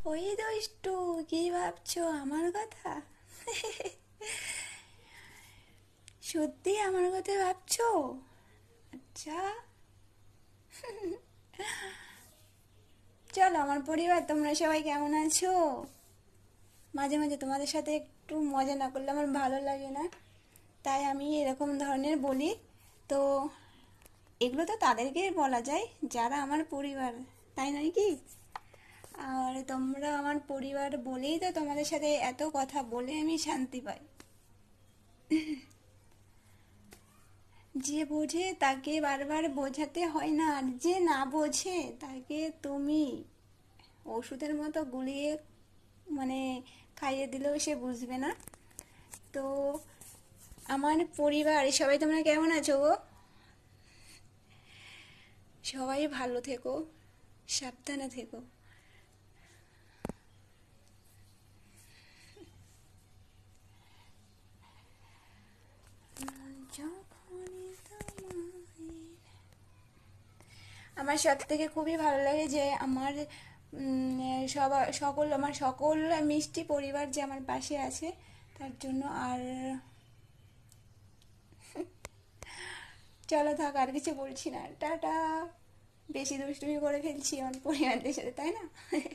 ওই দুষ্টু, কি ভাবছো আমার কথা? সত্যি আমার কথা ভাবছো? আচ্ছা, চলো আমার পরিবার, তোমরা সবাই কেমন আছো? মাঝে মাঝে তোমাদের সাথে একটু মজা না করলে আমার ভালো লাগে না, তাই আমি এরকম ধরনের বলি। তো এগুলো তো তাদেরকেই বলা যায় যারা আমার পরিবার, তাই নয় কি? আর তোমরা আমার পরিবার বলেই তো তোমাদের সাথে এত কথা বলে আমি শান্তি পাই। যে বোঝে তাকে বারবার বোঝাতে হয় না, আর যে না বোঝে তাকে তুমি ওষুধের মতো গুলিয়ে মানে খাইয়ে দিলেও সে বুঝবে না। তো আমার পরিবার সবাই তোমরা কেমন আছো গো? সবাই ভালো থেকো, সাবধানে থেকো। যখনই তোমায়, আমার সব থেকে খুবই ভালো লাগে যে আমার সকল আমার সকল মিষ্টি পরিবার যে আমার পাশে আছে, তার জন্য। আর চলো থাক, আর কিছু বলছি না, টাটা। বেশি দুষ্টুমি করে ফেলছি আমার পরিবারদের সাথে, তাই না?